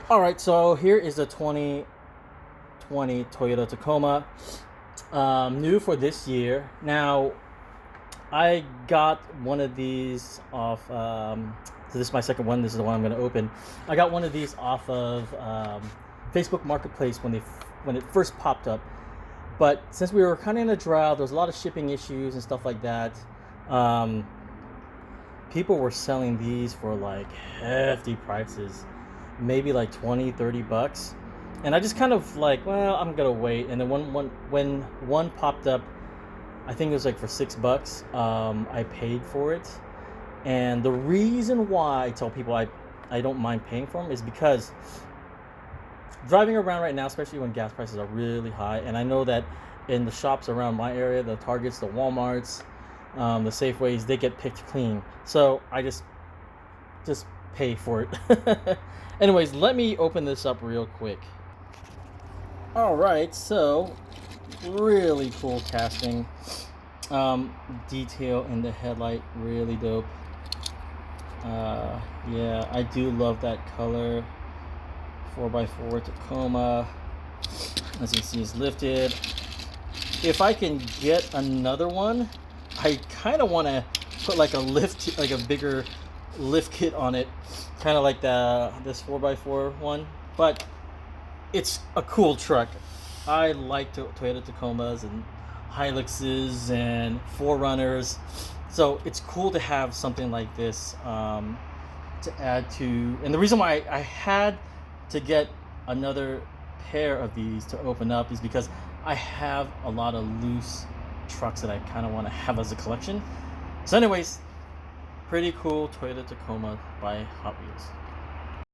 All right, so here is the 2020 Toyota Tacoma, new for this year. Now, I got one of these off. So this is my second one. This is the one I'm going to open. I got one of these off of Facebook Marketplace when it first popped up. But since we were kind of in a drought, there was a lot of shipping issues and stuff like that. Um, People were selling these for like hefty prices, maybe like 20-30 bucks, and I just kind of like, well, I'm gonna wait. And then when one popped up, I think it was like for $6. I paid for it, and the reason why I tell people I don't mind paying for them is because driving around right now, especially when gas prices are really high, and I know that in the shops around my area, the Targets, the Walmarts, the Safeways, they get picked clean. So I just pay for it. Anyways, let me open this up real quick. All right, so really cool casting. Detail in the headlight, really dope. Yeah, I do love that color. 4x4 Tacoma. As you see, is lifted. If I can get another one, I kind of want to put like a bigger lift kit on it, kind of like this 4x4 one. But it's a cool truck. I like Toyota Tacomas and Hiluxes and 4Runners, so it's cool to have something like this to add to. And the reason why I had to get another pair of these to open up is because I have a lot of loose trucks that I kind of want to have as a collection. So anyways, pretty cool Toyota Tacoma by Hot Wheels.